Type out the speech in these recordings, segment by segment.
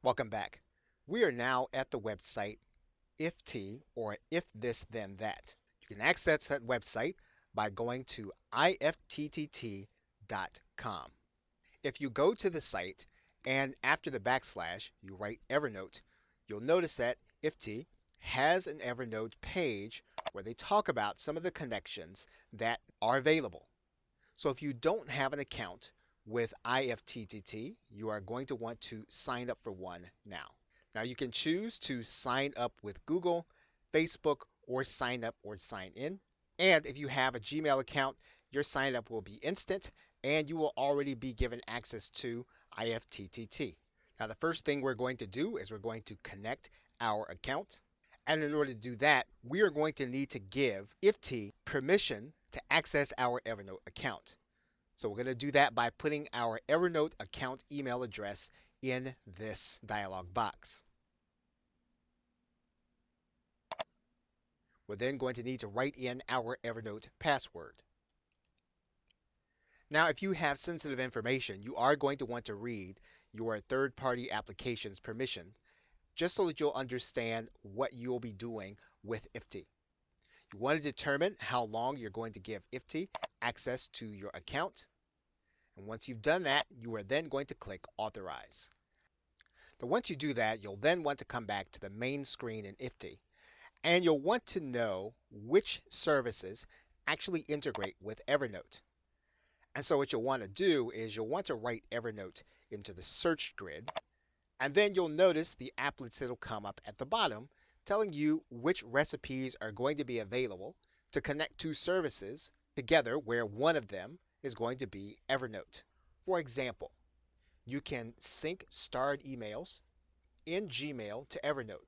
Welcome back. We are now at the website IFFTT, or If This Then That. You can access that website by going to IFFTT.com. If you go to the site and after the backslash you write Evernote, you'll notice that IFFTT has an Evernote page where they talk about some of the connections that are available. So if you don't have an account with IFFTT, you are going to want to sign up for one now. Now you can choose to sign up with Google, Facebook, or sign up or sign in. And if you have a Gmail account, your sign up will be instant and you will already be given access to IFFTT. Now the first thing we're going to do is we're going to connect our account. And in order to do that, we are going to need to give IFFTT permission to access our Evernote account. So we're going to do that by putting our Evernote account email address in this dialog box. We're then going to need to write in our Evernote password. Now, if you have sensitive information, you are going to want to read your third-party application's permission, just so that you'll understand what you'll be doing with IFFTT. You want to determine how long you're going to give IFFTT access to your account. And once you've done that, you are then going to click Authorize. Now, once you do that, you'll then want to come back to the main screen in IFFTT, and you'll want to know which services actually integrate with Evernote. And so what you'll want to do is you'll want to write Evernote into the search grid, and then you'll notice the applets that'll come up at the bottom telling you which recipes are going to be available to connect two services together, where one of them is going to be Evernote. For example, you can sync starred emails in Gmail to Evernote,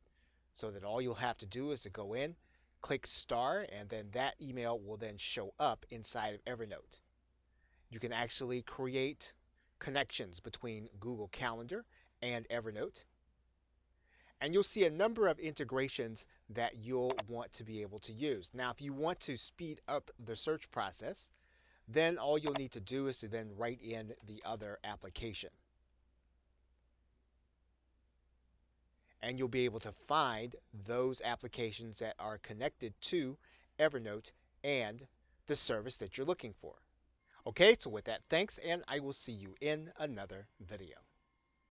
so that all you'll have to do is to go in, click star, and then that email will then show up inside of Evernote. You can actually create connections between Google Calendar and Evernote. And you'll see a number of integrations that you'll want to be able to use. Now, if you want to speed up the search process, then all you'll need to do is to then write in the other application. And you'll be able to find those applications that are connected to Evernote and the service that you're looking for. Okay, so with that, thanks, and I will see you in another video.